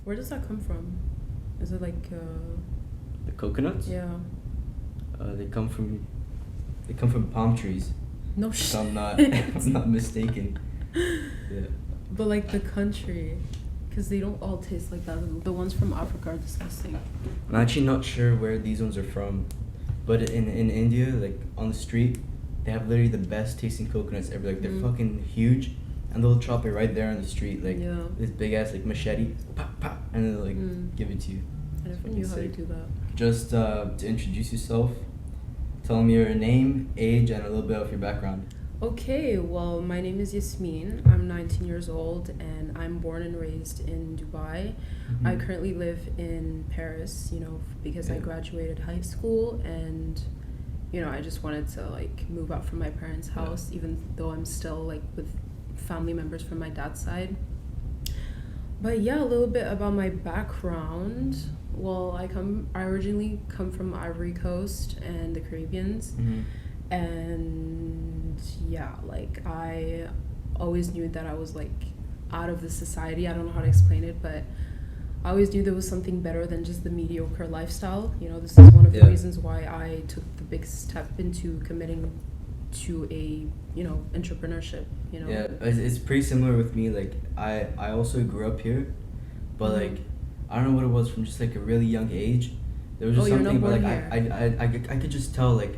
Where does that come from? Is it like The coconuts? yeah? They come from palm trees. No If shit. I'm not if I'm not mistaken. Yeah. But like the country, because they don't all taste like that. The ones from Africa are disgusting. I'm actually not sure where these ones are from, but in India, like on the street, they have literally the best tasting coconuts ever. Like they're Mm. fucking huge, and they'll chop it right there on the street, like Yeah. this big ass like machete, pop pop, and they'll like give it to you. I never Fucking knew how to sick. do that. Just to introduce yourself, tell me your name, age, and a little bit of your background. Okay, well, my name is Yasmine. I'm 19 years old and I'm born and raised in Dubai. I Mhm. currently live in Paris, because I Yeah. graduated high school and, I just wanted to like move out from my parents' Yeah. house, even though I'm still like with family members from my dad's side. But yeah, a little bit about my background. Well, I originally come from Ivory Coast and the Caribbeans. Mhm. And yeah, like I always knew that I was like out of the society. I don't know how to explain it, but I always knew there was something better than just the mediocre lifestyle. This is one of the Yeah. reasons why I took the big step into committing to a entrepreneurship. Yeah, it's pretty similar with me. Like I also grew up here, but Mhm. like I don't know what it was from just like a really young age. There was just Oh, you're not something, but born like here. I could just tell like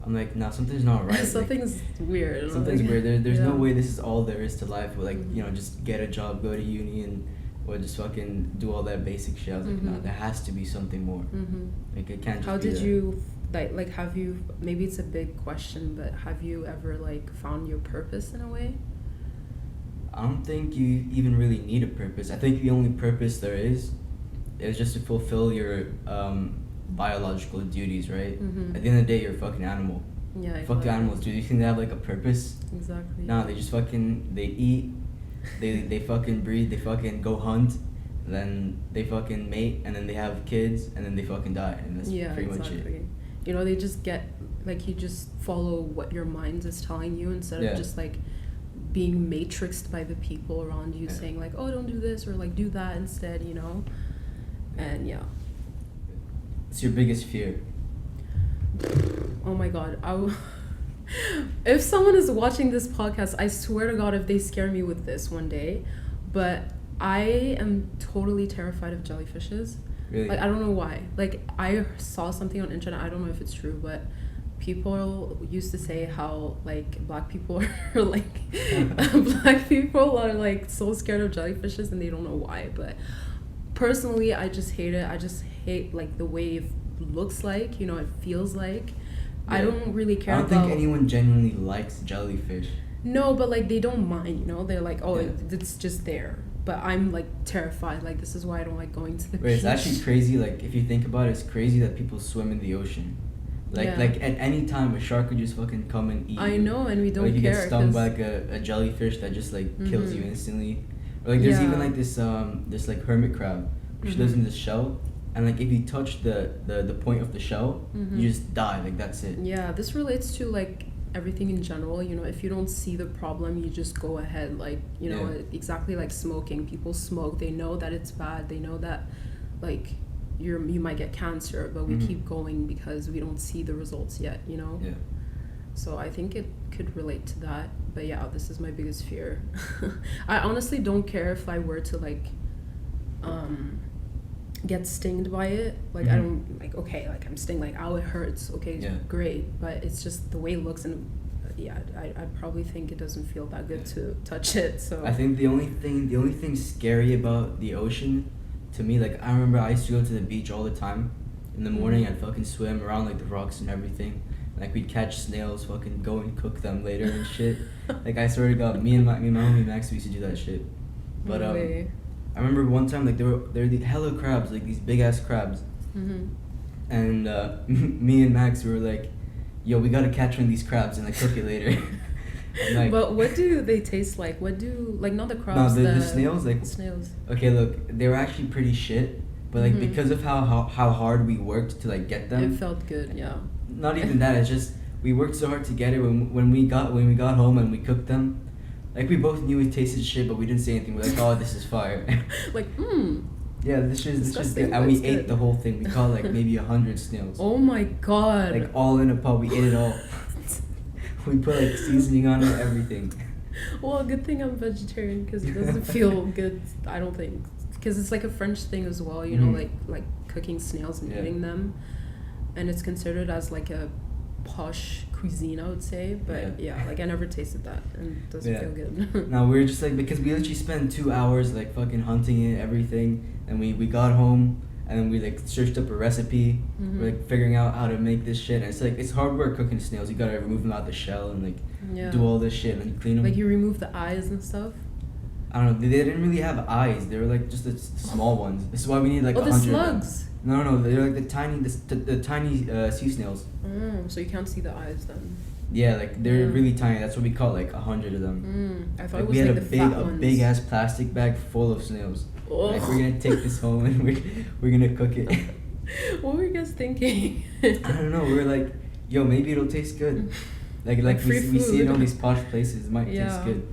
I'm like nah, something's not right. Like, Something's weird. something's like- weird. There's no yeah. way this is all there is to life. But like Mhm. just get a job, go to uni, and or just fucking do all that basic shit. I was like, nah, Mhm. there has to be something more. Mhm. Like it can't just How be did that. you like have you, maybe it's a big question, but have you ever like found your purpose in a way? I don't think you even really need a purpose. I think the only purpose there is just to fulfill your biological duties, right? Mhm. At the end of the day, you're a fucking animal. Yeah, Fuck exactly. the animals, dude. You think they have like a purpose? Exactly. Nah, they just fucking they eat, they fucking breed, they fucking go hunt, then they fucking mate, and then they have kids, and then they fucking die, and that's Yeah, pretty exactly. much it. They just get like you just follow what your mind is telling you instead Yeah. of just like being matrixed by the people around you Yeah. saying like, oh, don't do this or like do that instead. And yeah. It's your biggest fear. Oh my god, if someone is watching this podcast, I swear to god if they scare me with this one day, but I am totally terrified of jellyfishes. Really? Like I don't know why. Like I saw something on internet, I don't know if it's true, but people used to say how like black people are like black people are like so scared of jellyfishes and they don't know why. But personally, I just hate it. I just hate like the way it looks like, it feels like. I Yeah. don't really care I don't about think anyone genuinely likes jellyfish. No, but like they don't mind, they're like, oh, Yeah. it's just there. But I'm like terrified. Like this is why I don't like going to the Wait, beach. it's actually crazy. Like if you think about it, it's crazy that people swim in the ocean. Like Yeah. like at any time, a shark could just fucking come and eat I you. know, and we don't Like you care. get stung 'cause- by like a jellyfish that just like kills you Mhm. instantly. Or like there's Yeah. even like this like hermit crab, which lives Mhm. in this shell, and like if you touch the point of the shell, Mhm. you just die. Like that's it. Yeah, this relates to like everything in general. If you don't see the problem, you just go ahead. Like Yeah. exactly like smoking. People smoke. They know that it's bad. They know that like you might get cancer, but we Mhm. keep going because we don't see the results yet. Yeah. So I think it could relate to that. But yeah, this is my biggest fear. I honestly don't care if I were to like get stinged by it. Like I Mhm. don't like, okay, like I'm stinged, like ow, it hurts. Okay, Yeah. great. But it's just the way it looks, and yeah, I probably think it doesn't feel that good Yeah. to touch it. So I think the only thing scary about the ocean, to me, like I remember I used to go to the beach all the time. In the morning, I'd fucking swim around like the rocks and everything. Like we'd catch snails, fucking go and cook them later and shit. Like I swear to God, me and my homie Max, we used to do that shit. But No way. I remember one time like there were the hella crabs, like these big ass crabs, Mhm. and me and Max we were like, yo, we gotta catch one of these crabs and like cook it later. And, like, But what do they taste like? What do like not the crabs? no, the snails like snails. okay, look, they were actually pretty shit, but like Mhm. because of how hard we worked to like get them, It felt good, yeah. not even that. It's just we worked so hard to get it. When we got home and we cooked them, like we both knew it tasted shit, but we didn't say anything. We're like, oh, this is fire. Like, Yeah, this is Disgusting, good. but And we it's ate good. the whole thing. We caught like maybe 100 snails. Oh my god. Like all in a pot. We ate it all. We put like seasoning on it, everything. Well, good thing I'm vegetarian because it doesn't feel good. I don't think, because it's like a French thing as well. You know, like cooking snails and eating them, and it's considered as like a posh cuisine, I would say. But yeah, like I never tasted that, and it doesn't feel good. No, we're just like, because we literally spent 2 hours like fucking hunting it, everything, and we got home. And then we like searched up a recipe. We're like figuring out how to make this shit. And it's like, it's hard work cooking snails. You gotta remove them out the shell and like do all this shit and clean them. Like you remove the eyes and stuff. I don't know. They didn't really have eyes. They were like just the small ones. This is why we need like 100. The slugs. No, they're like the tiny sea snails. So you can't see the eyes then. Yeah, like they're really tiny. That's what we caught, like 100 of them. I thought like, it was we had like the fat ones. a big ass plastic bag full of snails. Oh. Like we're gonna take this home and we're gonna cook it. What were you guys thinking? I don't know. We were like, yo, maybe it'll taste good. Like we see it on these posh places. It might taste good.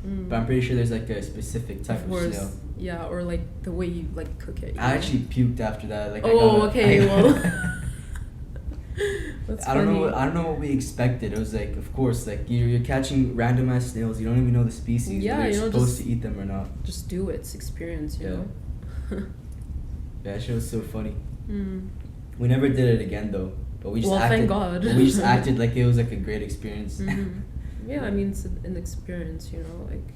But I'm pretty sure there's like a specific type of snail. Yeah, or like the way you like cook it. I actually puked after that. Like That's I don't know what we expected. It was like, of course, like you're catching random ass snails. You don't even know the species. Yeah, whether you're you know, supposed to eat them or not. Just do it. It's experience, you know. Yeah, that shit was so funny. We never did it again though. But we just acted. Thank God. But we just acted like it was like a great experience. Yeah, I mean it's an experience, you know, like.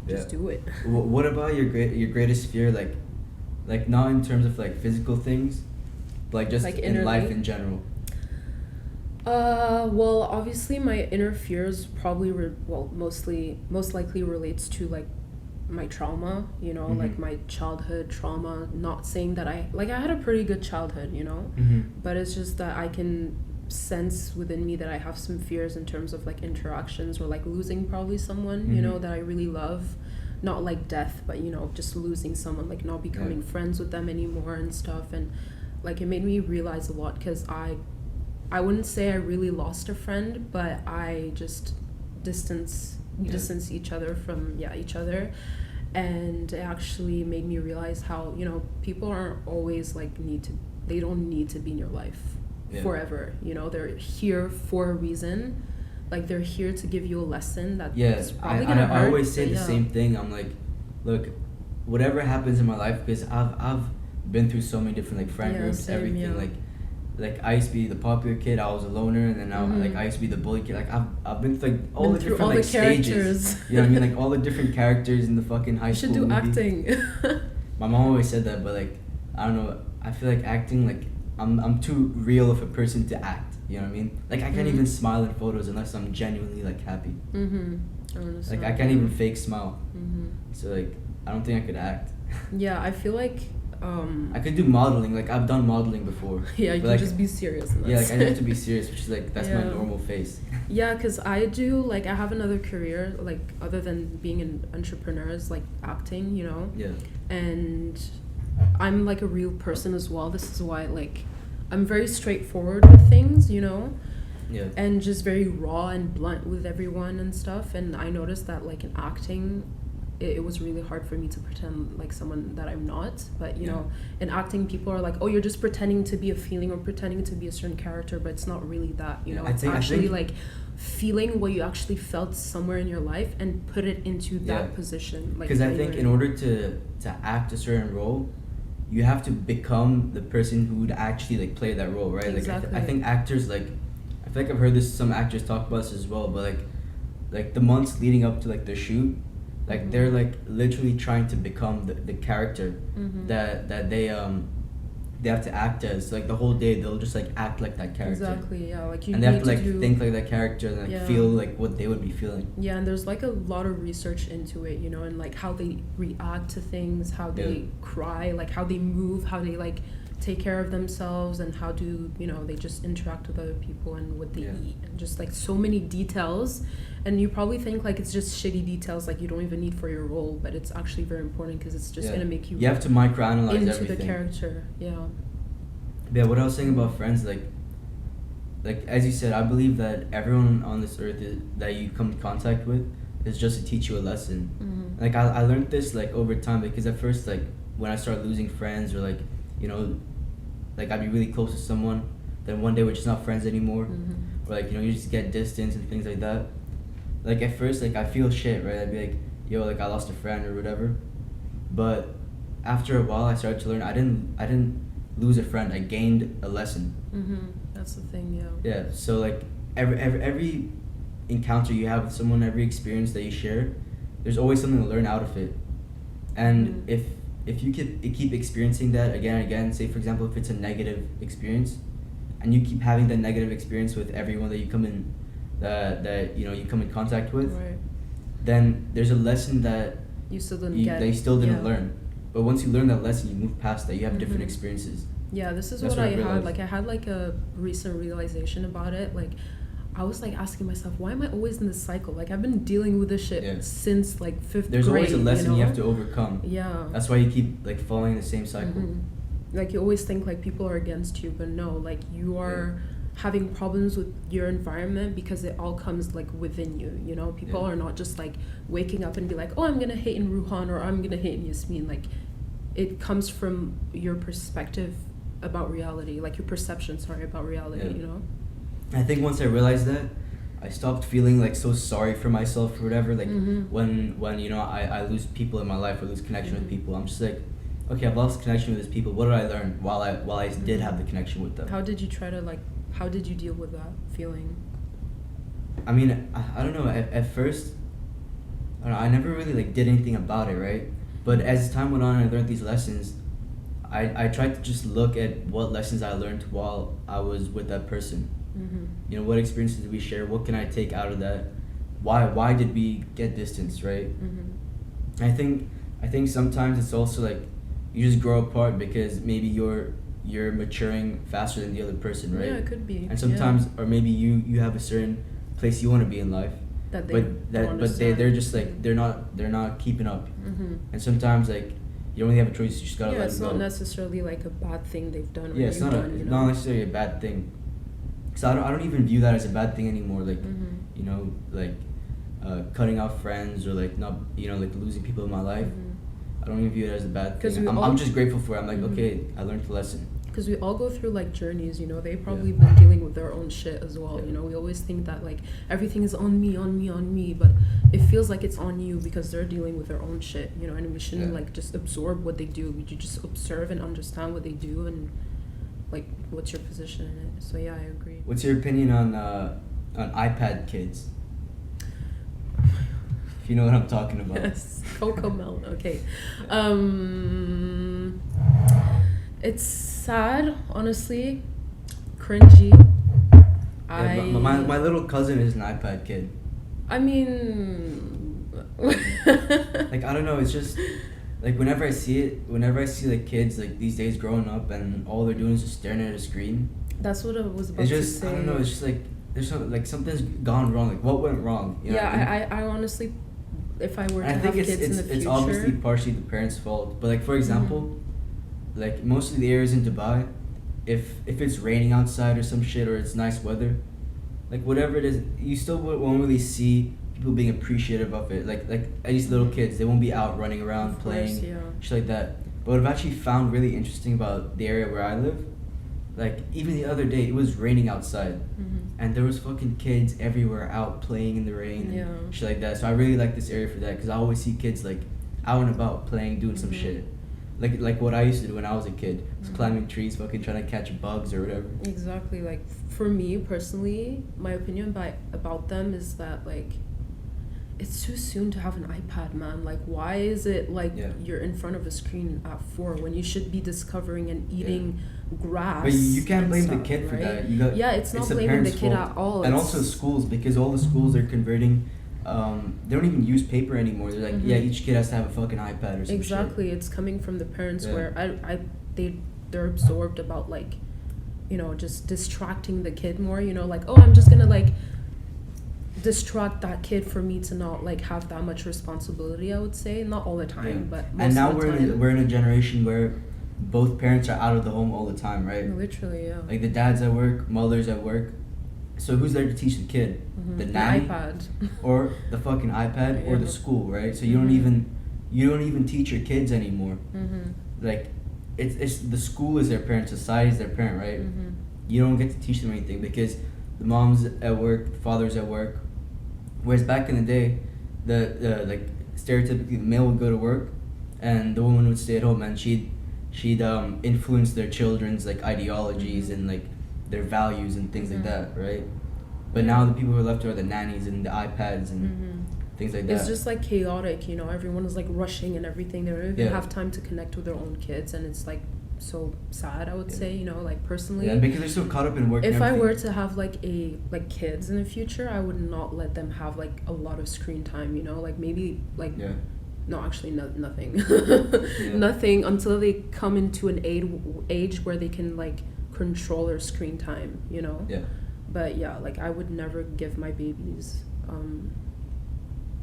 Just do it. What about your greatest fear, like not in terms of like physical things, but like just like in life in general? Well, obviously my inner fears probably most likely relates to like my trauma, you know, like my childhood trauma. Not saying that I had a pretty good childhood, you know, but it's just that I can sense within me that I have some fears in terms of like interactions or like losing probably someone, you know, that I really love. Not like death, but you know, just losing someone, like not becoming friends with them anymore and stuff. And like it made me realize a lot, because I wouldn't say I really lost a friend, but I just distance each other from each other. And it actually made me realize how, you know, people aren't always like they don't need to be in your life forever, you know. They're here for a reason. Like they're here to give you a lesson that probably gonna hurt. I always say the same thing. I'm like, look, whatever happens in my life, because I've been through so many different like friend groups, everything. Like I used to be the popular kid, I was a loner, and then now like I used to be the bully kid. Like I've been through like all the different like stages. You know what I mean? Like all the different characters in the fucking high school. You should do acting. My mom always said that, but like I don't know. I feel like acting, like I'm too real of a person to act. You know what I mean? Like I can't even smile in photos unless I'm genuinely like happy. Like I can't even fake smile. So like I don't think I could act. Yeah, I feel like I could do modeling. Like I've done modeling before. Yeah, you can like, just be serious. In that like I have to be serious, which is like that's my normal face. Yeah, because I have another career like other than being an entrepreneur, is like acting, you know. Yeah. And I'm like a real person as well. This is why like I'm very straightforward with things, you know. Yeah. And just very raw and blunt with everyone and stuff. And I noticed that like in acting, it was really hard for me to pretend like someone that I'm not. But you know, in acting, people are like, oh, you're just pretending to be a feeling or pretending to be a certain character, but it's not really that, you know. It's actually like feeling what you actually felt somewhere in your life and put it into that position. Because I think in order to act a certain role, you have to become the person who would actually like play that role, right? Exactly. Like I think actors, like I feel like I've heard some actors talk about this as well, but like the months leading up to like the shoot, like they're like literally trying to become the character that they have to act as. Like the whole day they'll just like act like that character. Exactly, yeah. Like you and they have to like think like that character and like feel like what they would be feeling. Yeah, and there's like a lot of research into it, you know, and like how they react to things, how they cry, like how they move, how they like take care of themselves, and how do, you know, they just interact with other people and what they eat, and just like so many details. And you probably think like it's just shitty details like you don't even need for your role, but it's actually very important because it's just gonna make you have to microanalyze into everything. The character. Yeah, what I was saying about friends, like as you said, I believe that everyone on this earth that you come in contact with, is just to teach you a lesson. Mm-hmm. Like I learned this like over time, because at first, like when I started losing friends, or like, you know, like I'd be really close to someone, then one day we're just not friends anymore. Mm-hmm. Or like, you know, you just get distance and things like that. Like at first, like I feel shit, right? I'd be like, yo, like I lost a friend or whatever. But after a while, I started to learn I didn't lose a friend. I gained a lesson. Mm-hmm. That's the thing, yeah. Yeah. So like every encounter you have with someone, every experience that you share, there's always something to learn out of it. And if you keep experiencing that again and again, say for example if it's a negative experience, and you keep having that negative experience with everyone that you come in that you know you come in contact with, Right. then there's a lesson that You still didn't get. they still didn't yeah. learn. But once you learn that lesson, you move past that. You have different Mhm. experiences. Yeah, this is That's what I had. realized. Like I had like a recent realization about it. Like I was like asking myself, why am I always in this cycle? Like I've been dealing with this shit Yeah. since like fifth There's grade. always a lesson you you know? have to overcome. Yeah. That's why you keep like following the same cycle. Mhm. Like you always think like people are against you, but no, like you are having problems with your environment because it all comes like within you, you know? People Yeah. are not just like waking up and be like, oh, I'm gonna hate in Ruhan or I'm gonna hate in Yasmine. Like it comes from your perspective about reality, like your perception, sorry, about reality, Yeah. you know? I think once I realized that, I stopped feeling like so sorry for myself or whatever. Like Mhm. when you know I lose people in my life or lose connection with Mhm. people, I'm just like, okay, I've lost connection with these people. What did I learn while I did have the connection with them? How did you try to like, how did you deal with that feeling? I mean, I don't know. At first, I don't know, I never really like did anything about it, right? But as time went on and I learned these lessons, I tried to just look at what lessons I learned while I was with that person. Mm-hmm. You know, what experiences did we share? What can I take out of that? Why did we get distance, right? Mm-hmm. I think sometimes it's also like you just grow apart because maybe you're maturing faster than the other person, right? Yeah, it could be. And sometimes, or maybe you have a certain place you want to be in life, That they but don't understand. they're just like they're not keeping up. Mm-hmm. And sometimes like you don't really have a choice. You just gotta Yeah, let it's it go. not necessarily like a bad thing they've done. Or Yeah, it's you've not done, you know? not necessarily a bad thing. So I don't even view that as a bad thing anymore. Like Mhm. you know like cutting off friends or like not like losing people in my life. Mhm. I don't even view it as a bad 'Cause thing. we I'm all- just grateful for it. I'm like, Mhm. okay, I learned the lesson. Because we all go through like journeys, you know. They probably Yeah. been dealing with their own shit as well. Yeah. You know, we always think that like everything is on me, on me, on me, but it feels like it's on you because they're dealing with their own shit. You know, and we shouldn't Yeah. like just absorb what they do. We should just observe and understand what they do and like what's your position in it. So yeah, I agree. What's your opinion on iPad kids? If you know what I'm talking about. Yes, Coco Mel. Okay, it's sad, honestly, cringy. Yeah, my little cousin is an iPad kid. I mean, Like I don't know, it's just like whenever I see like kids like these days growing up and all they're doing is just staring at a screen. That's what I was about It's to just say. I don't know, it's just like there's some like something's gone wrong. Like what went wrong? You know Yeah, what I mean? I honestly, if I were to And I have think kids in the it's future, obviously partially the parents' fault. But like for example, like most of the areas in Dubai, if it's raining outside or some shit or it's nice weather, like whatever it is, you still won't really see people being appreciative of it. Like at least little kids, they won't be out running around Of playing course, yeah. shit like that. But what I've actually found really interesting about the area where I live, like even the other day, it was raining outside. And there was fucking kids everywhere out playing in the rain Yeah. and shit like that. So I really like this area for that because I always see kids like out and about playing, doing some shit. Like what I used to do when I was a kid. Was climbing trees, fucking trying to catch bugs or whatever. Exactly. Like for me personally, my opinion about them is that like it's too soon to have an iPad, man. Like why is it like you're in front of a screen at 4 when you should be discovering and eating grass? But you can't and blame stuff, the kid for right? that. You got, yeah, it's not the blaming the parents' kid fault. at all. And It's- also schools, because all the schools are converting. They don't even use paper anymore. They're like, yeah, each kid has to have a fucking iPad or some exactly. shit. It's coming from the parents Yeah. where they're absorbed about like, you know, just distracting the kid more. You know, like oh, I'm just gonna like distract that kid for me to not like have that much responsibility. I would say not all the time, but most and now of the time. we're in a generation where both parents are out of the home all the time, right? Literally, yeah. Like the dad's at work, mother's at work, So who's there to teach the kid? The nanny, iPad, or the fucking iPad, or Yeah. the school, right? So you don't even teach your kids anymore. Like, it's the school is their parent, society is their parent, right? You don't get to teach them anything because the mom's at work, the father's at work. Whereas back in the day, the like stereotypically the male would go to work, and the woman would stay at home, and she'd influence their children's like ideologies and like their values and things like that, right? But now the people who are left are the nannies and the iPads and things like that. It's just like chaotic, you know. Everyone is like rushing and everything. They don't even have time to connect with their own kids, and it's like so sad. I would say, you know, like personally. Yeah, because they're so caught up in work. If I were to have like kids in the future, I would not let them have like a lot of screen time. You know, like maybe like. Yeah. No, actually, nothing. Nothing until they come into an age where they can like control their screen time. You know. Yeah. But yeah, like I would never give my babies an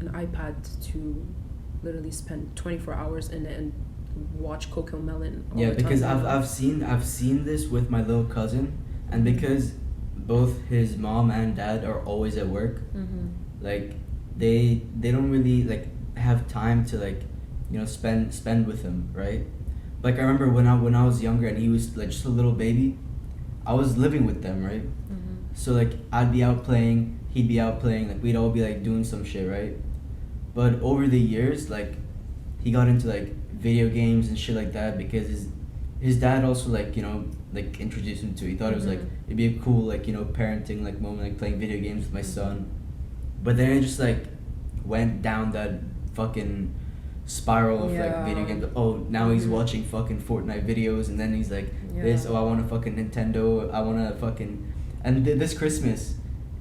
iPad to literally spend 24 hours in it and watch Coco Melon all the time. Because I've seen this with my little cousin, and because both his mom and dad are always at work, like they don't really like have time to like, you know, spend with him, right? Like I remember when I was younger and he was like just a little baby, I was living with them, right? So like I'd be out playing, he'd be out playing, like we'd all be like doing some shit, right? But over the years, like he got into like video games and shit like that because his dad also like, you know, like introduced him to it. He thought it was like it'd be a cool like, you know, parenting like moment, like playing video games with my son. But then it just like went down that fucking spiral of like video games. Oh, now he's watching fucking Fortnite videos, and then he's like this. Oh, I want a fucking Nintendo. I want a fucking. And this Christmas,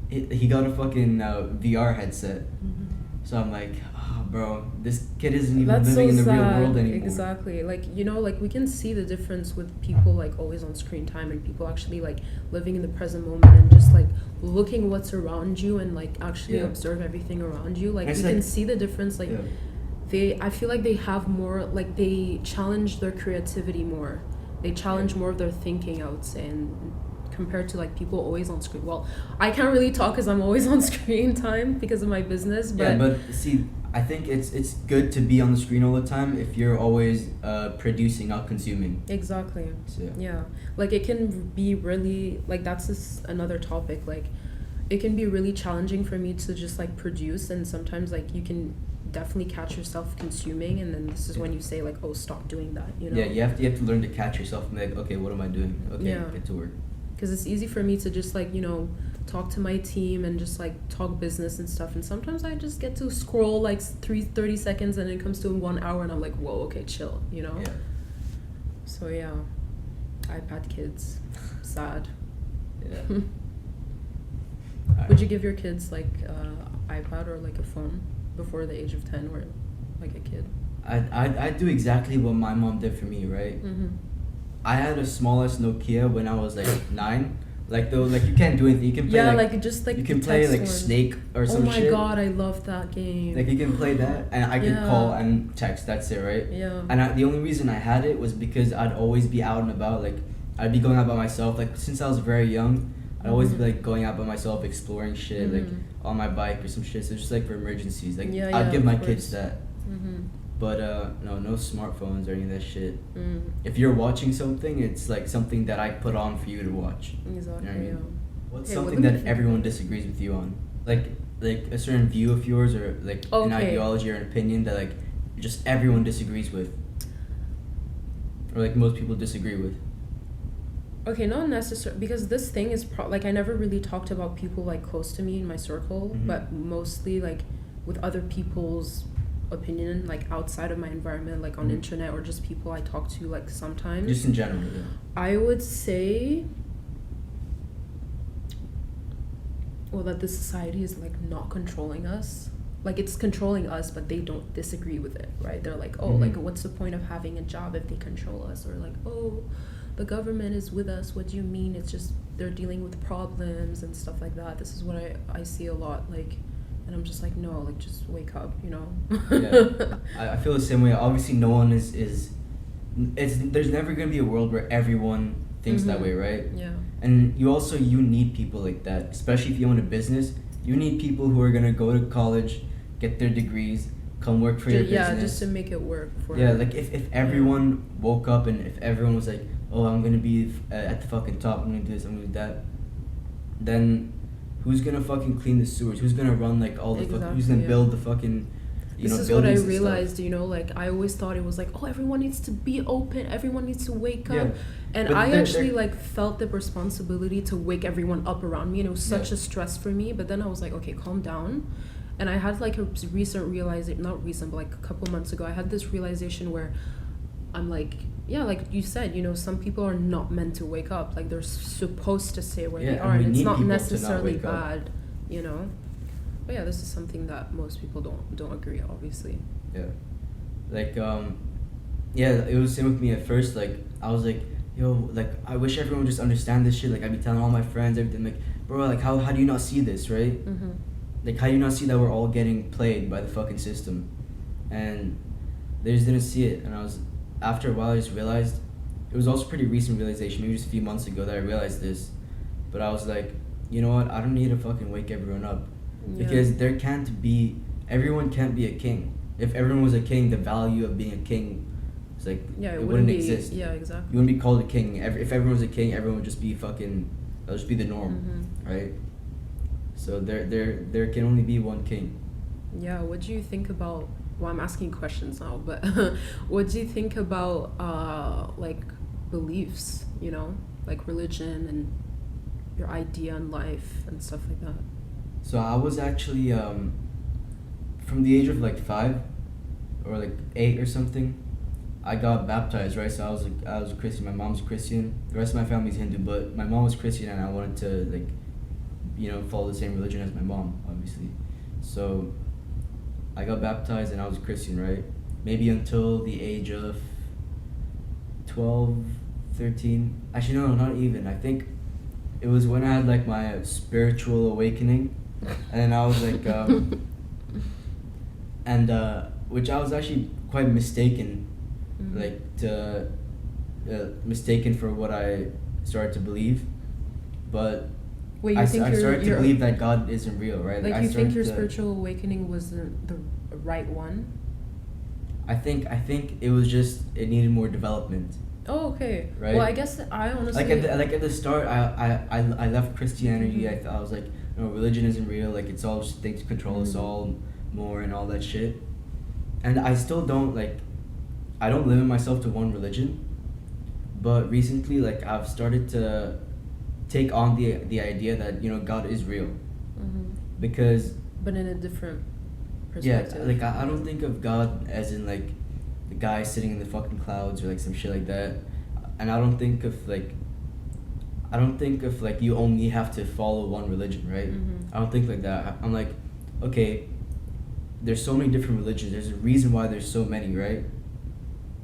he got a fucking VR headset. So I'm like, oh, bro, this kid isn't even living in the real world anymore. Exactly. Like, you know, like we can see the difference with people like always on screen time and people actually like living in the present moment and just like looking what's around you and like actually observe everything around you. Like we can see the difference. Like I feel like they have more, like they challenge their creativity more. They challenge more of their thinking, I would say, and compared to like people always on screen. Well, I can't really talk because I'm always on screen time because of my business. But but see, I think it's good to be on the screen all the time if you're always producing, not consuming. Exactly. So, yeah, like it can be really like that's just another topic. Like it can be really challenging for me to just like produce, and sometimes like you can definitely catch yourself consuming, and then this is when you say like, oh, stop doing that, you know. Yeah, you have to learn to catch yourself and be like, okay, what am I doing? Okay, get to work. Because it's easy for me to just like, you know, talk to my team and just like talk business and stuff, and sometimes I just get to scroll like 30 seconds and it comes to 1 hour and I'm like, whoa, okay, chill, you know. So yeah, iPad kids, sad. Would you give your kids like iPad or like a phone before the age of 10 or like a kid? I'd do exactly what my mom did for me, right? I had a smallest Nokia when I was like 9. Like though, like you can't do anything. You can play like just like you can play like Snake or some shit. Oh my god, I love that game. Like you can play that, and I could call and text. That's it, right? Yeah. And the only reason I had it was because I'd always be out and about. Like I'd be going out by myself. Like since I was very young, I'd always be like going out by myself, exploring shit, like on my bike or some shit. So it's just like for emergencies. Like I'd give my kids that. But no smartphones or any of that shit. If you're watching something, it's like something that I put on for you to watch. Exactly. You know what I mean? What's something that everyone disagrees with you on? Like a certain view of yours, or like an ideology or an opinion that like just everyone disagrees with, or like most people disagree with. Okay, not necessarily, because this thing is like I never really talked about people like close to me in my circle, but mostly like with other people's opinion, like outside of my environment, like on internet or just people I talk to like sometimes. Just in general, I would say, well, that the society is like not controlling us. Like it's controlling us, but they don't disagree with it, right? They're like, oh, like what's the point of having a job if they control us? Or like, oh, the government is with us. What do you mean? It's just they're dealing with problems and stuff like that. This is what I see a lot, like. And I'm just like, no, like, just wake up, you know? I feel the same way. Obviously, no one is there's never going to be a world where everyone thinks that way, right? Yeah. And you need people like that, especially if you own a business. You need people who are gonna go to college, get their degrees, come work for your business. Yeah, just to make it work for. Yeah, like if everyone woke up and if everyone was like, oh, I'm gonna be at the fucking top, I'm gonna do this, I'm gonna do that, then who's gonna fucking clean the sewers? Who's gonna run like all the who's gonna build the fucking this is what I realized, like I always thought it was like, oh, everyone needs to be open, everyone needs to wake up, and I actually like felt the responsibility to wake everyone up around me, and it was such a stress for me. But then I was like, okay, calm down. And I had like a recent realization, not recent, but like a couple months ago, I had this realization where I'm like, yeah, like you said, some people are not meant to wake up, like they're supposed to stay where they are, and it's not necessarily bad, But yeah, this is something that most people don't agree, obviously. Yeah. Like, it was the same with me at first. Like, I was like, yo, like, I wish everyone would just understand this shit. Like, I'd be telling all my friends, everything, like, bro, like, how do you not see this, right? Mm-hmm. Like, how do you not see that we're all getting played by the fucking system? And they just didn't see it. And after a while, I just realized, it was also pretty recent realization, maybe just a few months ago that I realized this. But I was like, you know what, I don't need to fucking wake everyone up. Yeah. Because everyone can't be a king. If everyone was a king, the value of being a king, it's like, it wouldn't exist. Yeah, exactly. You wouldn't be called a king. If everyone was a king, everyone would just be fucking, that would just be the norm, right? So there can only be one king. Yeah, what do you think about, well, I'm asking questions now, but what do you think about like beliefs, like religion and your idea on life and stuff like that? So I was actually, from the age of like 5 or like 8 or something, I got baptized, right? So I was a Christian, my mom's Christian, the rest of my family's Hindu, but my mom was Christian and I wanted to like, follow the same religion as my mom, obviously. So I got baptized and I was a Christian, right? Maybe until the age of 12, 13. Actually, no, not even. I think it was when I had like my spiritual awakening. And then I was like, which I was actually quite mistaken, like mistaken for what I started to believe. But wait, I started to believe that God isn't real, right? Like you think your spiritual awakening was the right one? I think it was just, it needed more development. Oh, okay. Right. Well, I guess I honestly like at the start, I left Christianity. I was like, no, religion isn't real. Like it's all just things to control us all more and all that shit. And I still don't I don't limit myself to one religion. But recently, like I've started to take on the idea that God is real. Because. But in a different perspective. Yeah, like I don't think of God as in like the guy sitting in the fucking clouds or like some shit like that. And I don't think of like you only have to follow one religion, right? I don't think like that. I'm like, okay, there's so many different religions. There's a reason why there's so many, right?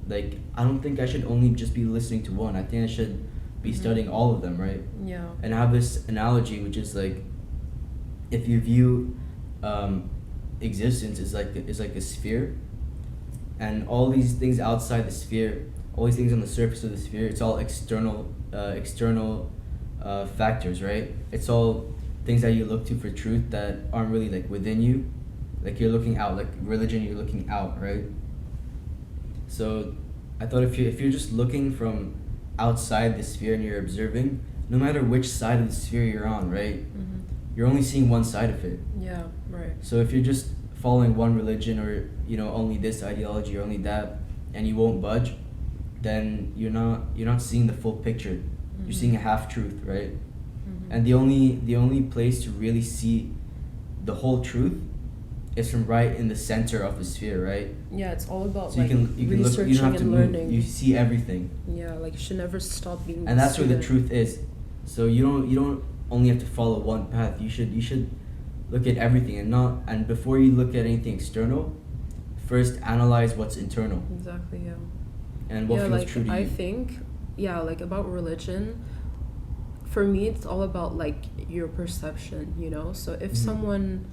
Like, I don't think I should only just be listening to one. I think I should be studying all of them, right? Yeah. And I have this analogy, which is like, if you view existence is like a sphere, and all these things outside the sphere, all these things on the surface of the sphere, it's all external factors, right? It's all things that you look to for truth that aren't really like within you. Like you're looking out, like religion, you're looking out, right? So I thought if you're just looking from outside the sphere and you're observing, no matter which side of the sphere you're on, right? You're only seeing one side of it. Yeah, right. So if you're just following one religion or only this ideology or only that, and you won't budge, then you're not seeing the full picture. You're seeing a half truth, right? And the only place to really see the whole truth is from right in the center of the sphere, right? Yeah, it's all about so you can researching look, you don't have to and learning. Move. You see everything. Yeah, like you should never stop being. And that's where the truth is. So you don't only have to follow one path. You should look at everything and before you look at anything external, first analyze what's internal. Exactly. Yeah. And what feels true to you. I think, about religion, for me it's all about like your perception, so if someone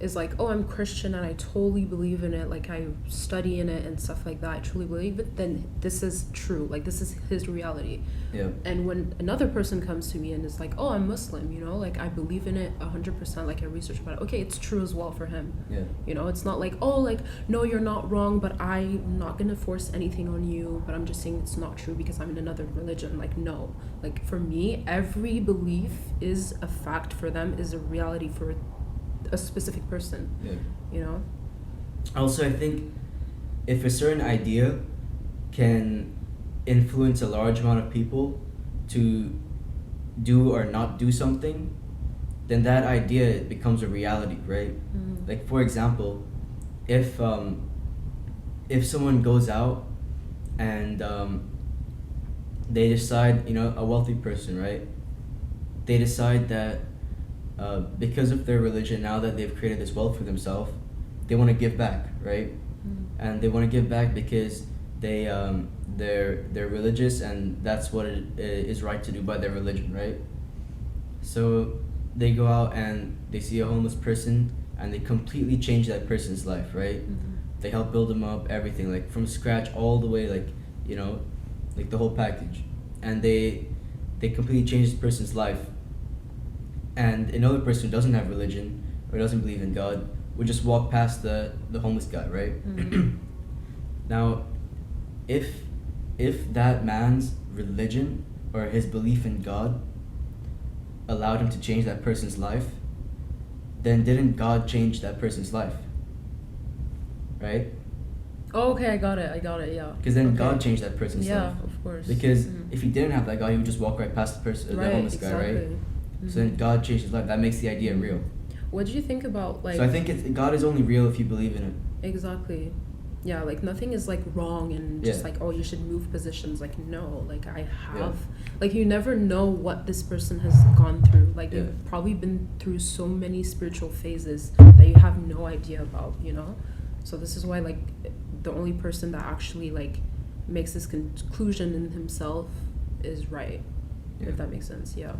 is like, oh, I'm Christian and I totally believe in it, like I study in it and stuff like that, I truly believe it, then this is true, like this is his reality. Yeah. And when another person comes to me and is like, oh, I'm Muslim, you know, like I believe in it 100%, like I research about it, okay, it's true as well for him. Yeah. You know, it's not like, oh, like, no, you're not wrong, but I'm not gonna force anything on you, but I'm just saying it's not true because I'm in another religion. Like, no, like for me, every belief is a fact for them, is a reality for a specific person. Yeah. You know. Also, I think if a certain idea can influence a large amount of people to do or not do something, then that idea becomes a reality, right? Mm. Like for example, if someone goes out and they decide, you know, a wealthy person, right? They decide that because of their religion, now that they've created this wealth for themselves, they want to give back, right? Mm. And they want to give back because they're religious, and that's what it is right to do by their religion, right? So they go out and they see a homeless person and they completely change that person's life, right? Mm-hmm. They help build them up, everything, like from scratch all the way, like, you know, like the whole package. And they completely change this person's life. And another person who doesn't have religion or doesn't believe in God would just walk past the homeless guy, right? Mm-hmm. Now, if that man's religion or his belief in God allowed him to change that person's life, then didn't God change that person's life? Right? Oh, okay, I got it, yeah. Because then Okay. God changed that person's life. Yeah, of course. Because Mhm. if he didn't have that guy, he would just walk right past the person, the homeless guy, right? Mm-hmm. So then God changed his life. That makes the idea real. What do you think about, like... So I think God is only real if you believe in it. Exactly. Yeah, like nothing is like wrong and just Yeah. like, oh, you should move positions. Like, no, like I have, like you never know what this person has gone through. Like Yeah. they've probably been through so many spiritual phases that you have no idea about, you know? So this is why like the only person that actually like makes this conclusion in himself is right. Yeah. If that makes sense, yeah.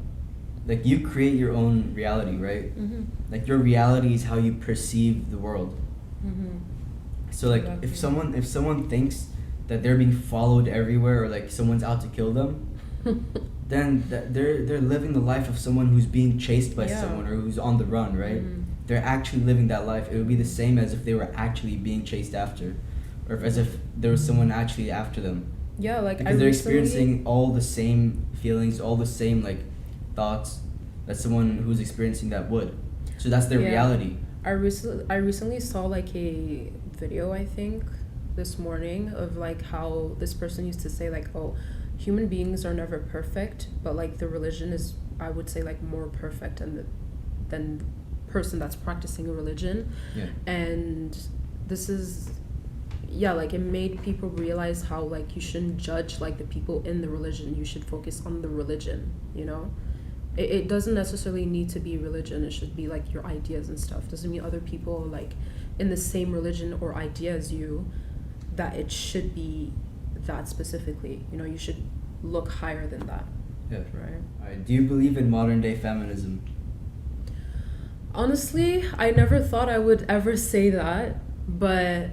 Like you create your own reality, right? Mm-hmm. Like your reality is how you perceive the world. Mm-hmm. So like Exactly. if someone thinks that they're being followed everywhere or like someone's out to kill them, then they're living the life of someone who's being chased by Yeah. someone or who's on the run, right? Mhm. They're actually living that life. It would be the same as if they were actually being chased after, or as if there was someone actually after them. Yeah, like Because they're experiencing all the same feelings, all the same like thoughts that someone who's experiencing that would. So that's their Yeah. reality. I recently saw like a video, I think, this morning of like how this person used to say like, oh, human beings are never perfect, but like the religion is, I would say, like more perfect than the person that's practicing a religion. Yeah. And this is, yeah, like it made people realize how like you shouldn't judge like the people in the religion. You should focus on the religion, you know? It doesn't necessarily need to be religion. It should be like your ideas and stuff. Doesn't mean other people like in the same religion or idea as you that it should be that specifically. You know, you should look higher than that. Yeah. Right. Alright. Do you believe in modern day feminism? Honestly, I never thought I would ever say that, but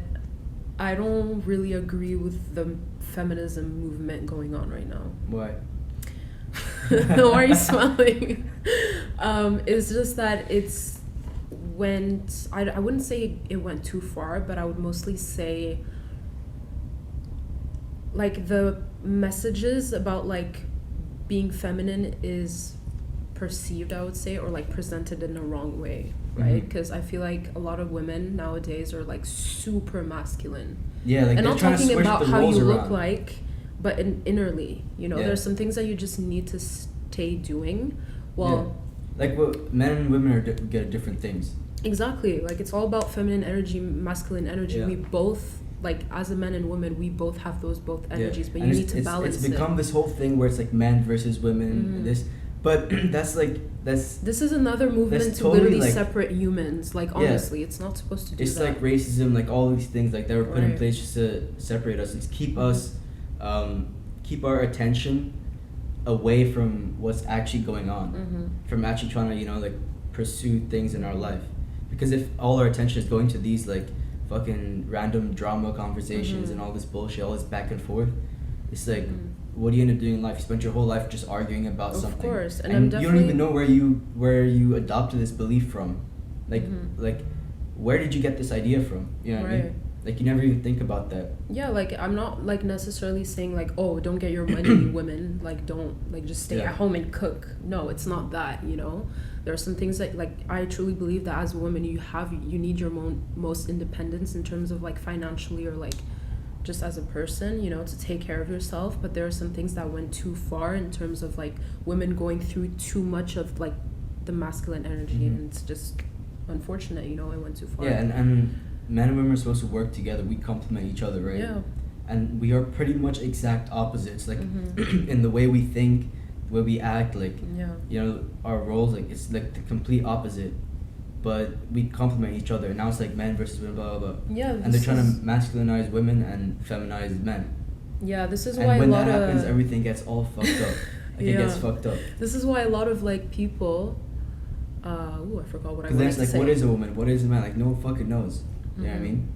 I don't really agree with the feminism movement going on right now. Why? Why are you smiling? It's just that I wouldn't say it went too far, but I would mostly say like the messages about like being feminine is perceived, I would say, or like presented in the wrong way, right? Mhm. Because I feel like a lot of women nowadays are like super masculine. Yeah, like And they're not trying to talking switch about the how roles you look around. like, but innerly, you know, Yeah. there's some things that you just need to stay doing. Well, Like what men and women are get different things. exactly. Like it's all about feminine energy, masculine energy. Yeah. We both, like as a man and woman, we both have those both energies, but And you need to balance it's become it. this whole thing where it's like men versus women and Mhm. this, but that's This is another movement to totally, literally like- separate humans. Like Yeah. honestly, it's not supposed to do it's that. like racism, like all these things like that were put in Right. place just to separate us and keep us, keep our attention away from what's actually going on, Mhm. from actually trying to like pursue things in our life. because if all our attention is going to these like fucking random drama conversations and all this bullshit, all this back and forth, it's like, what do you end up doing in life? You spent your whole life just arguing about something. Of course, and you don't even know where you adopted this belief from, like where did you get this idea from? You know what I mean? Like, you never even think about that. Yeah, like, I'm not, like, necessarily saying, like, oh, don't get your money, women. Like, don't, like, just stay at home and cook. No, it's not that, you know? There are some things that, like, I truly believe that as a woman, you need your most independence in terms of, like, financially or, like, just as a person, you know, to take care of yourself. But there are some things that went too far in terms of, like, women going through too much of, like, the masculine energy. And it's just unfortunate, you know, it went too far. Yeah, and men and women are supposed to work together. We complement each other, right? Yeah. And we are pretty much exact opposites, like in the way we think, the way we act, like you know, our roles, like it's like the complete opposite. But we complement each other. And now it's like men versus women, blah blah blah. Yeah. And they're trying to masculinize women and feminize men. Yeah, this is and why when a lot that happens, of everything gets all fucked up. Like it gets fucked up. This is why a lot of like people. I forgot what I wanted to say. Because then it's like, what is a woman? What is a man? Like, no one fucking knows. You know what I mean?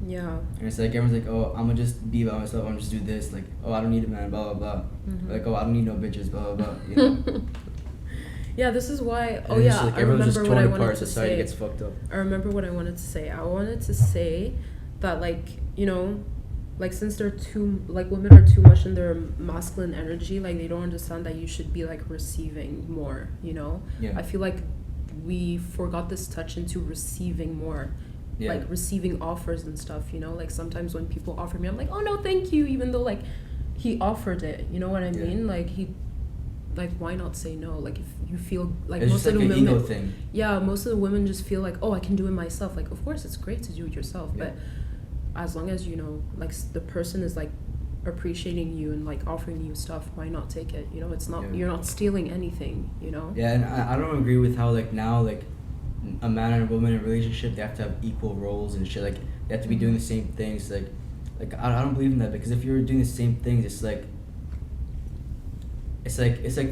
Yeah. And it's like, everyone's like, oh, I'm gonna just be by myself, I'm gonna just do this. Like, oh, I don't need a man, blah, blah, blah. Like, oh, I don't need no bitches, blah, blah, blah. You know? Yeah, this is why. And it's like, I remember just what I torn wanted apart, to society say. gets fucked up. I remember what I wanted to say. I wanted to say that, like, you know, like, since they're women are too much in their masculine energy, like, they don't understand that you should be, like, receiving more, you know? Yeah. I feel like we forgot this touch into receiving more. Yeah. Like, receiving offers and stuff, you know? Like, sometimes when people offer me, I'm like, oh, no, thank you, even though, like, he offered it, you know what I mean? Like, why not say no? Like, if you feel like it's most just of like the an women, ego thing. Yeah, most of the women just feel like, oh, I can do it myself. Like, of course, it's great to do it yourself, but as long as, you know, like, the person is, like, appreciating you and, like, offering you stuff, why not take it? You know, it's not, you're not stealing anything, you know? Yeah, and I don't agree with how, like, now, like, a man and a woman in a relationship, they have to have equal roles and shit. Like, they have to be doing the same things. Like I don't believe in that, because if you're doing the same things, it's like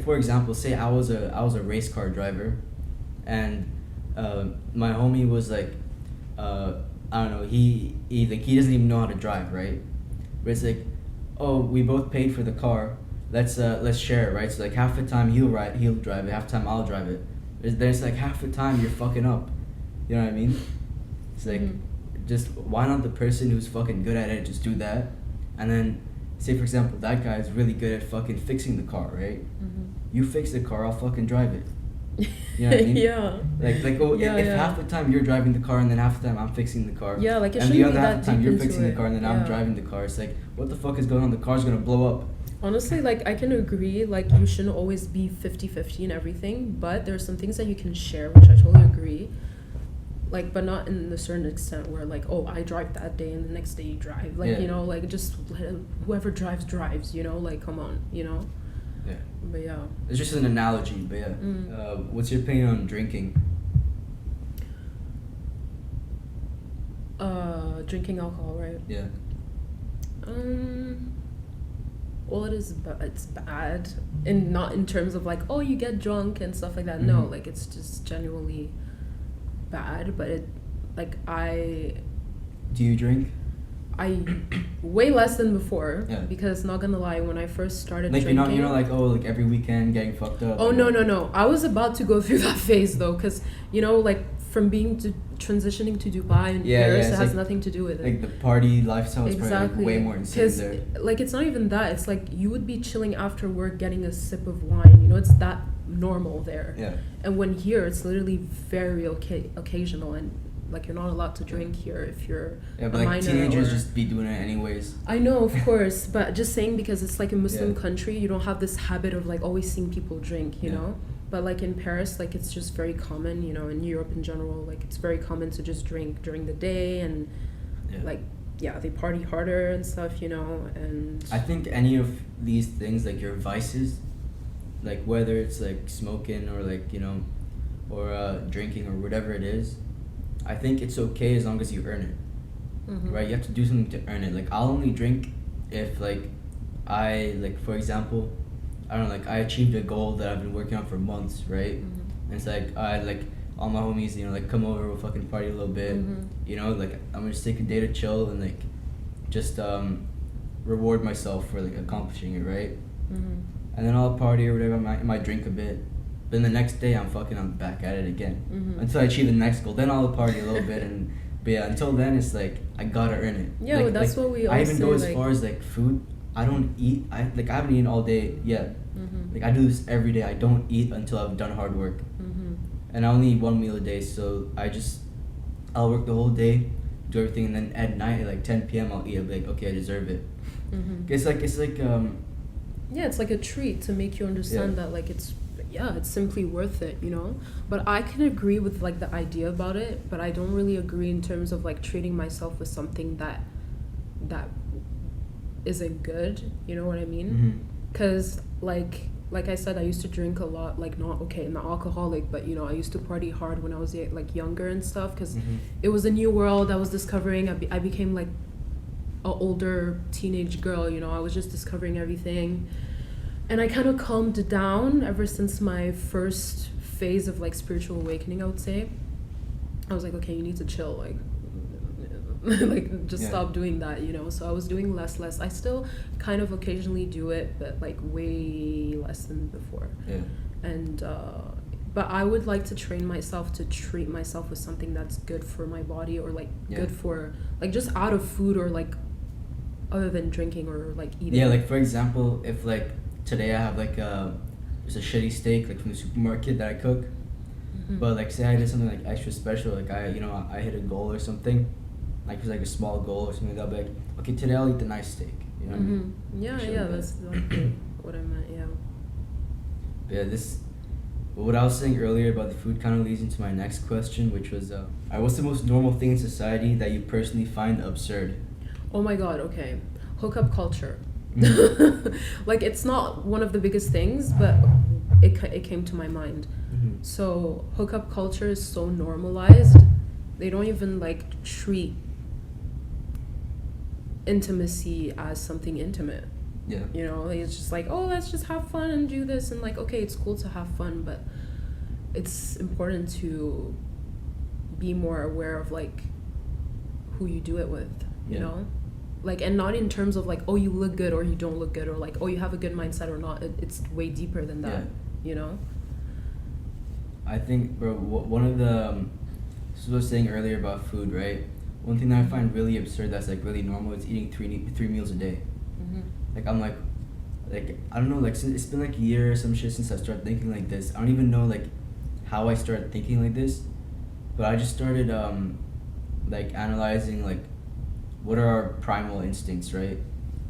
for example, say I was a race car driver, and my homie was like, I don't know, he doesn't even know how to drive, right? But it's like, oh, we both paid for the car, let's share it, right? So like half the time he'll drive it, half the time I'll drive it. Then it's like half the time you're fucking up. You know what I mean? It's like, just why not the person who's fucking good at it just do that, and then say for example that guy is really good at fucking fixing the car, right? You fix the car, I'll fucking drive it. You know what I mean? Yeah. If half the time you're driving the car and then half the time I'm fixing the car. Yeah, like, it and shouldn't the other be half that the time deep you're into fixing the it. car and then I'm driving the car. It's like, what the fuck is going on? The car's gonna blow up. Honestly, like, I can agree, like, you shouldn't always be 50-50 in everything, but there are some things that you can share, which I totally agree. Like, but not in a certain extent where, like, oh, I drive that day and the next day you drive. Like, you know, like, just whoever drives, you know? Like, come on, you know? Yeah. But yeah. It's just an analogy, but yeah. What's your opinion on drinking? Drinking alcohol, right? Yeah. Well, it's bad, and not in terms of, like, oh, you get drunk and stuff like that. No, like, it's just genuinely bad. But it, like, do you drink? I way less than before. Yeah. Because, not gonna lie, when I first started like, drinking, you're not like, oh, like every weekend getting fucked up. Oh, no. I was about to go through that phase though, because, you know, like, from transitioning to Dubai and Paris, it has like, nothing to do with it. Like, the party lifestyle is probably like way more insane there. Like, it's not even that. It's like you would be chilling after work getting a sip of wine. You know, it's that normal there. Yeah. And when here, it's literally very occasional, and, like, you're not allowed to drink here if you're a minor. Like, teenagers just be doing it anyways. I know, of course, but just saying, because it's like a Muslim country, you don't have this habit of, like, always seeing people drink, you know? But, like, in Paris, like, it's just very common, you know, in Europe in general, like, it's very common to just drink during the day, and, like, they party harder and stuff, you know, and... I think any of these things, like, your vices, like, whether it's, like, smoking or, like, you know, or drinking or whatever it is, I think it's okay as long as you earn it, right? You have to do something to earn it. Like, I'll only drink if, like, for example, I don't know, like, I achieved a goal that I've been working on for months, right? And it's like, I'll all my homies, you know, like come over, we'll fucking party a little bit. You know, like I'm gonna just take a day to chill and like just reward myself for like accomplishing it, right? And then I'll party or whatever. I might drink a bit. Then the next day I'm back at it again until I achieve the next goal. Then I'll party a little bit and. But yeah, until then it's like I gotta earn it. Yeah, like, that's like, what we all I even say, go as like, far as like food. I don't eat. I haven't eaten all day yet. Like I do this every day. I don't eat until I've done hard work. And I only eat one meal a day, so I'll work the whole day, do everything, and then at night at like 10 p.m. I'll eat. I'll be like, okay, I deserve it. It's like yeah, it's like a treat to make you understand that like it's simply worth it, you know. But I can agree with like the idea about it, but I don't really agree in terms of like treating myself with something that isn't good, you know what I mean? Because like I said, I used to drink a lot, like not alcoholic, but you know, I used to party hard when I was like younger and stuff, because it was a new world I was discovering. I became like a older teenage girl, you know. I was just discovering everything. And I kind of calmed down ever since my first phase of like spiritual awakening, I would say. I was like, okay, you need to chill, like like just stop doing that, you know. So I was doing less. I still kind of occasionally do it, but like way less than before. And but I would like to train myself to treat myself with something that's good for my body, or like good for like just out of food, or like other than drinking or like eating. Yeah, like for example, if like today I have like there's a shitty steak like from the supermarket that I cook, but like say I did something like extra special, like I hit a goal or something, like it was like a small goal or something, I'll be like, okay, today I'll eat the nice steak, you know what I mean? Yeah, that's like what I meant. Yeah, what I was saying earlier about the food kind of leads into my next question, which was what's the most normal thing in society that you personally find absurd? Oh my god, okay. Hookup culture. Like it's not one of the biggest things, but it came to my mind. So hookup culture is so normalized, they don't even like treat intimacy as something intimate. You know, it's just like, oh, let's just have fun and do this, and like, okay, it's cool to have fun, but it's important to be more aware of like who you do it with, you know. Like, and not in terms of like, oh, you look good or you don't look good, or like, oh, you have a good mindset or not. It's way deeper than that, you know? I think, bro, one of the, this is what I was saying earlier about food, right? One thing that I find really absurd that's like really normal is eating three meals a day. Like, I'm like, I don't know, like, since it's been like a year or some shit since I started thinking like this. I don't even know like how I started thinking like this, but I just started like analyzing like, what are our primal instincts, right?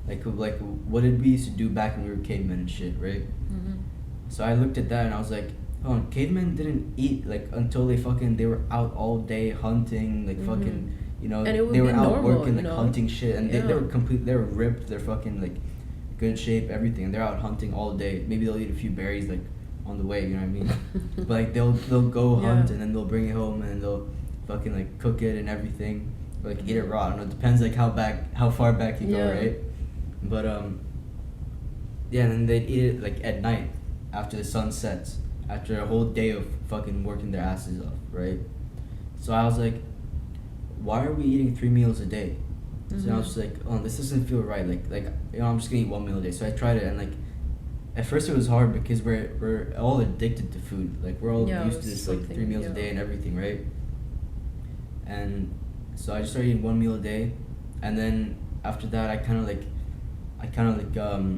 Like what did we used to do back when we were cavemen and shit, right? So I looked at that and I was like, oh, cavemen didn't eat like until they were out all day hunting, like fucking, you know, and they were out normal, working, like you know? hunting shit, and they were ripped, they're fucking like good shape, everything, and they're out hunting all day. Maybe they'll eat a few berries like on the way, you know what I mean? But like they'll go hunt and then they'll bring it home and they'll fucking like cook it and everything. Like eat it raw. I don't know. It depends like how far back you go, right? But and then they'd eat it like at night after the sun sets, after a whole day of fucking working their asses off, right? So I was like, why are we eating 3 meals a day? So I was just like, oh, this doesn't feel right. Like you know, I'm just gonna eat 1 meal a day. So I tried it, and like at first it was hard because we're all addicted to food. Like we're all used to this like 3 meals a day and everything, right? And so I just started eating 1 meal a day, and then after that I kind of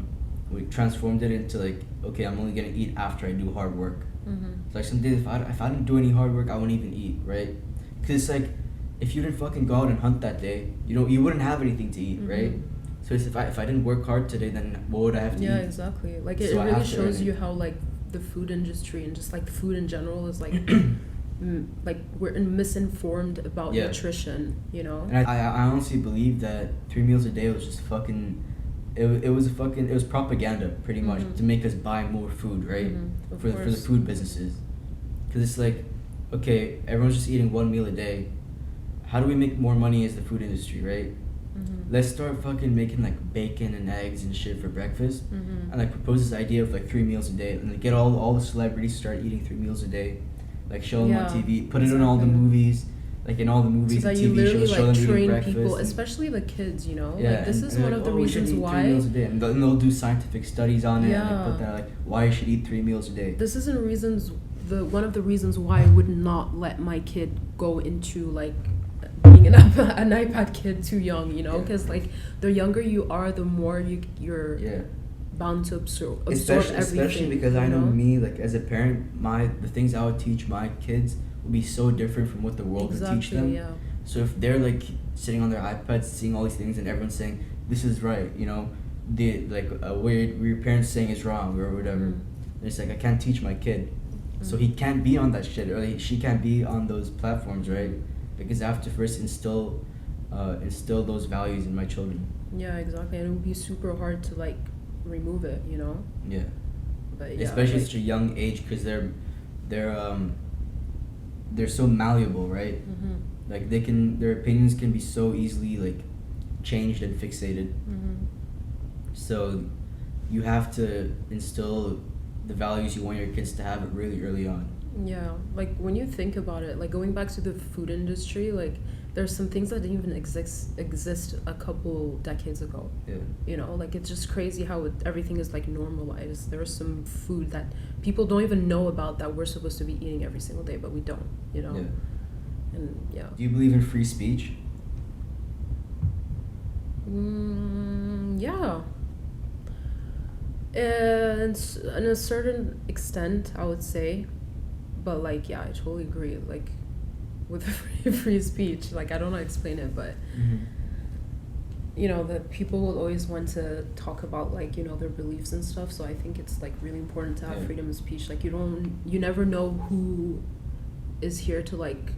we transformed it into like, okay, I'm only gonna eat after I do hard work. So like some days if I didn't do any hard work, I wouldn't even eat, right? Because it's like, if you didn't fucking go out and hunt that day, you wouldn't have anything to eat, right? So it's if I didn't work hard today, then what would I have to eat? Yeah, exactly. Like it really shows you how like the food industry and just like food in general is like like we're misinformed about nutrition, you know. And I honestly believe that 3 meals a day was just fucking, it was propaganda pretty much to make us buy more food, right? For the food businesses, because it's like, okay, everyone's just eating 1 meal a day. How do we make more money as the food industry, right? Let's start fucking making like bacon and eggs and shit for breakfast, and like propose this idea of like 3 meals a day, and like, get all the celebrities to start eating 3 meals a day, like show them on Yeah, TV, put it in all the exactly. movies, like in all the movies So and that you TV literally shows, show like them eating train breakfast. people, And, especially the kids, you know? yeah, Like this is and one like, of the oh, we should reasons eat 3 why. meals a day, and they'll do scientific studies on it, and like put Yeah. that like why you should eat 3 meals a day. This isn't reasons the one of the reasons why I would not let my kid go into like being an iPad kid too young, you know? Yeah. Because like the younger you are, the more you're Yeah. bound to absorb Especially everything. because I you know me, like as a parent, the things I would teach my kids would be so different from what the world would teach them. Yeah. So if they're like sitting on their iPads, seeing all these things, and everyone's saying this is right, you know, what your parents saying is wrong or whatever, Mhm. it's like I can't teach my kid, so he can't be on that shit, or she can't be on those platforms, right? Because I have to first instill those values in my children. Yeah, exactly. And it would be super hard to like remove it, you know? Yeah. But yeah, Especially at like, such a young age, because they're so malleable, right? mhm. Like their opinions can be so easily like changed and fixated. Mhm. So you have to instill the values you want your kids to have really early on. Yeah, like when you think about it, like going back to the food industry, like there's some things that didn't even exist a couple decades ago. Yeah. You know, like it's just crazy how everything is like normalized. There's some food that people don't even know about that we're supposed to be eating every single day, but we don't. You know. Yeah. And yeah. Do you believe in free speech? Yeah. And in a certain extent, I would say, but like, yeah, I totally agree. Like, with free speech, like I don't know how to explain it, but you know that people will always want to talk about like, you know, their beliefs and stuff. So I think it's like really important to have Yeah. freedom of speech. Like you never know who is here to like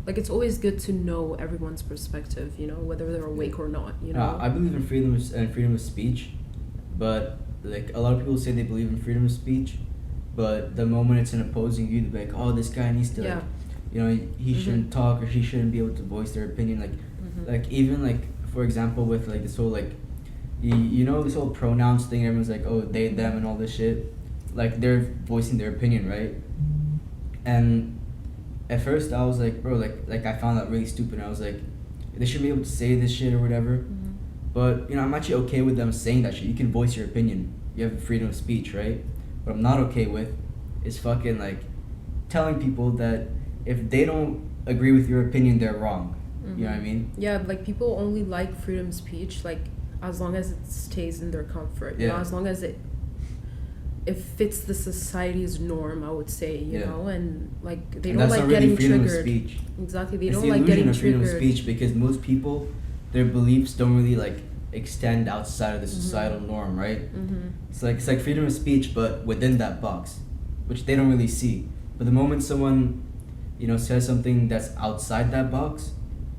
it's always good to know everyone's perspective, you know, whether they're awake or not, you know. I believe in freedom of speech, but like a lot of people say they believe in freedom of speech, but the moment it's in opposing you, they're like, oh, this guy needs to, Yeah. like, you know, he shouldn't talk, or she shouldn't be able to voice their opinion. Like, like even like for example with like this whole like, you know, this whole pronouns thing. Everyone's like, oh, they, them, and all this shit. Like they're voicing their opinion, right? And at first I was like, bro, like I found that really stupid. I was like, they should be able to say this shit or whatever. But you know, I'm actually okay with them saying that shit. You can voice your opinion. You have freedom of speech, right? What I'm not okay with is fucking like telling people that if they don't agree with your opinion, they're wrong. You know what I mean? Yeah, like people only like freedom of speech like as long as it stays in their comfort. You know, as long as it fits the society's norm, I would say, you know, and like they don't like not getting really freedom triggered. Of speech. Exactly, they it's don't the like illusion getting of freedom triggered. of speech, because most people, their beliefs don't really like extend outside of the societal norm, right? It's like freedom of speech, but within that box, which they don't really see. But the moment someone, you know, says something that's outside that box,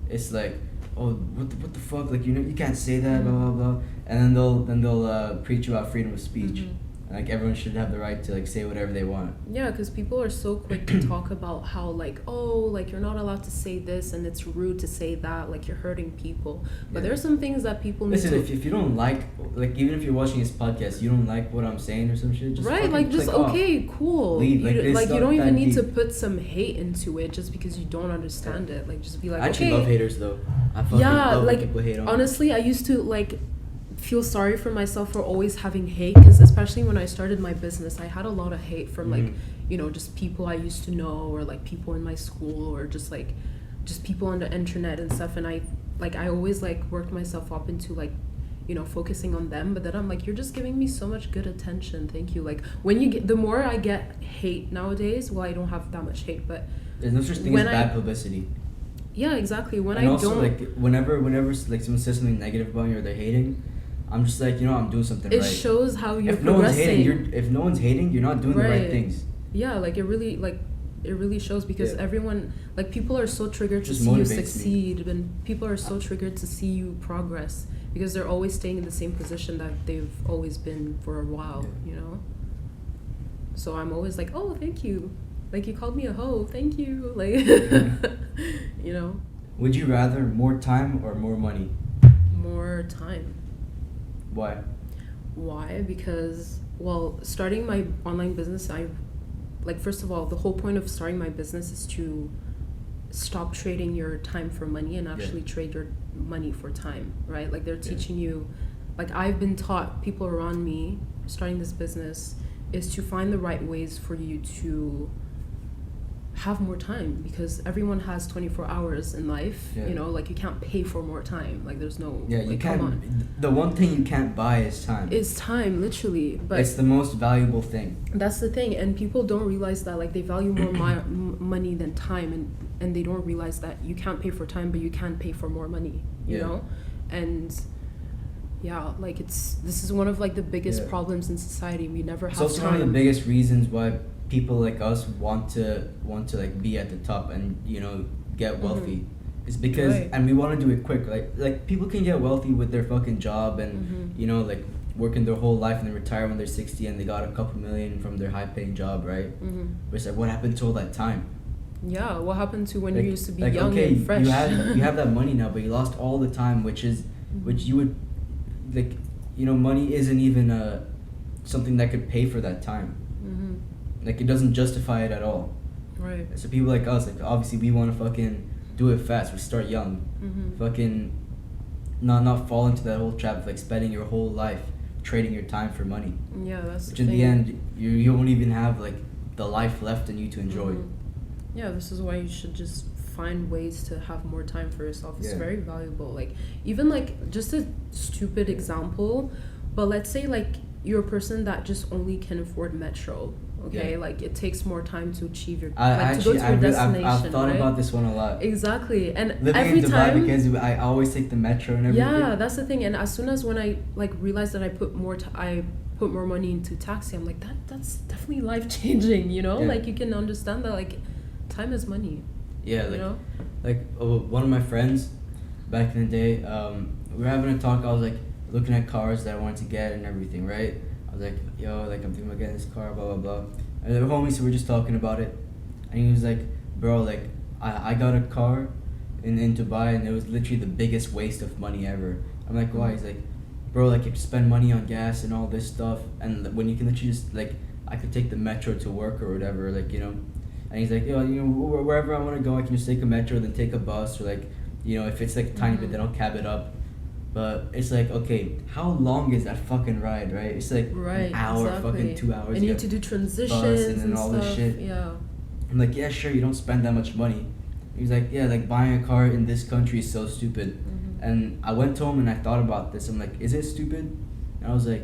it's like, oh, what the fuck? Like, you know, you can't say that, blah blah blah. And then they'll preach about freedom of speech. Like everyone should have the right to like say whatever they want. Yeah, because people are so quick to talk about how like, oh, like you're not allowed to say this and it's rude to say that, like you're hurting people. But there's some things that people need Listen, to... if you don't like even if you're watching this podcast, you don't like what I'm saying or some shit, just right, like just okay, cool. Leave. You don't even need to put some hate into it just because you don't understand it. Like just be like, I actually love haters though. I fucking love when people hate on me. Honestly, I used to like feel sorry for myself for always having hate, because especially when I started my business, I had a lot of hate from like, you know, just people I used to know, or like people in my school, or just people on the internet and stuff. And I always like worked myself up into like, you know, focusing on them. But then I'm like, you're just giving me so much good attention, thank you. Like when you get, the more I get hate nowadays, well, I don't have that much hate, but there's no such thing as bad publicity. Yeah, exactly. When and I also, don't like whenever like someone says something negative about you or they're hating, I'm just like, you know, I'm doing something right. It shows how you're if progressing. If no one's hating, you're not doing the right things. Yeah, like it really shows, because everyone, like people are so triggered to see you succeed, and people are so triggered to see you progress, because they're always staying in the same position that they've always been for a while, you know? So I'm always like, oh, thank you. Like you called me a hoe, thank you. Like, you know? Would you rather more time or more money? More time. Why? Because, well, starting my online business, like, first of all, the whole point of starting my business is to stop trading your time for money and actually trade your money for time, right? Like, they're teaching you, like, I've been taught, people around me starting this business is to find the right ways for you to have more time, because everyone has 24 hours in life. You know, like, you can't pay for more time. Like, there's no, you like, can't. come on. The one thing you can't buy is time. It's time, literally. But it's the most valuable thing. That's the thing, and people don't realize that, like, they value more money than time, and they don't realize that you can't pay for time, but you can pay for more money, you know? And like, this is one of, like, the biggest problems in society. We never have time. It's also one of the biggest reasons why people like us want to like be at the top and, you know, get wealthy. It's because and we want to do it quick. Like people can get wealthy with their fucking job and you know, like, working their whole life and then retire when they're 60 and they got a couple million from their high paying job, right? But it's like, what happened to all that time? What happened to when you used to be like, young and fresh? you have that money now, but you lost all the time, which you would, like, you know, money isn't even something that could pay for that time. Like, it doesn't justify it at all. Right. So people like us, like, obviously we want to fucking do it fast. We start young. Fucking not fall into that whole trap of, like, spending your whole life trading your time for money. That's which in the end you won't even have, like, the life left in you to enjoy. This is why you should just find ways to have more time for yourself. It's very valuable. Like, even, like, just a stupid example, but let's say, like, you're a person that just only can afford metro. Like, it takes more time to achieve your to go to your destination. I've thought about this one a lot. Exactly. And living every in Dubai, time, because I always take the metro and everything. That's the thing. And as soon as when I, like, realized that I put more money into taxi, I'm like, that's definitely life changing, you know? Like, you can understand that, like, time is money. Like, you know? Like, one of my friends back in the day, we were having a talk. I was, like, looking at cars that I wanted to get and everything, right? I was like, yo, like, I'm thinking about getting this car, blah, blah, blah. And the homies, so we're just talking about it. And he was like, bro, like, I got a car in Dubai, and it was literally the biggest waste of money ever. I'm like, why? He's like, bro, like, you spend money on gas and all this stuff, and when you can literally just, like, I could take the metro to work or whatever, like, you know. And he's like, yo, you know, wherever I want to go, I can just take a metro, then take a bus, or, like, you know, if it's, like, a tiny bit, then I'll cab it up. But it's like, okay, how long is that fucking ride, right? It's like an hour, fucking 2 hours. And you need to do transitions and all stuff. This shit. I'm like, yeah, sure, you don't spend that much money. He's like, yeah, like, buying a car in this country is so stupid. And I went to him and I thought about this. I'm like, is it stupid? And I was like,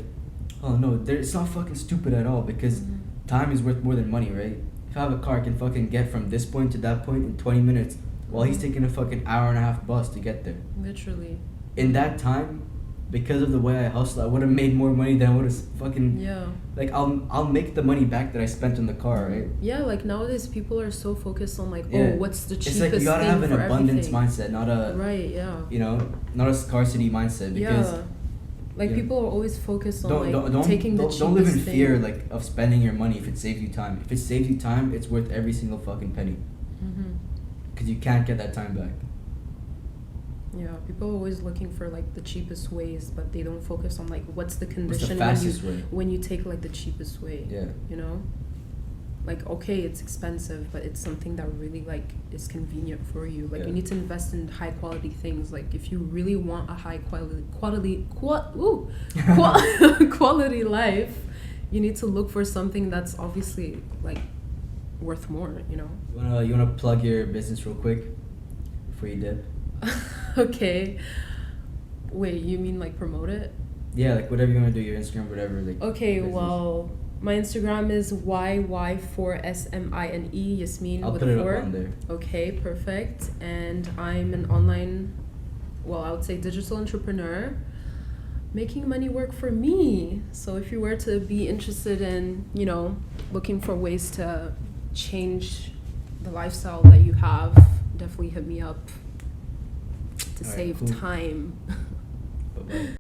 oh no, it's not fucking stupid at all, because time is worth more than money, right? If I have a car, I can fucking get from this point to that point in 20 minutes while he's taking a fucking hour and a half bus to get there. Literally. In that time, because of the way I hustle, I would have made more money than I would have fucking... Like, I'll make the money back that I spent on the car, right? Like, nowadays people are so focused on, like, what's the cheapest thing for everything. It's like, you gotta have an abundance mindset, not a... You know, not a scarcity mindset, because... Like, people are always focused on, taking the cheapest thing. Don't live in fear, like, of spending your money if it saves you time. If it saves you time, it's worth every single fucking penny. Because you can't get that time back. People are always looking for, like, the cheapest ways, but they don't focus on, like, what's the condition when you take, like, the cheapest way. You know? Like, okay, it's expensive, but it's something that really, like, is convenient for you. Like, you need to invest in high quality things. Like, if you really want a high quality life, you need to look for something that's obviously, like, worth more, you know? You wanna plug your business real quick before you dip? Okay. Wait, you mean, like, promote it? Yeah, like, whatever you want to do, your Instagram, whatever. Like, okay, well, my Instagram is YY4SMINE, Yasmine I'll with put a it 4. up on there. Okay, perfect. And I'm an online, well, I would say digital entrepreneur, making money work for me. So if you were to be interested in, you know, looking for ways to change the lifestyle that you have, definitely hit me up to save time. Bye-bye.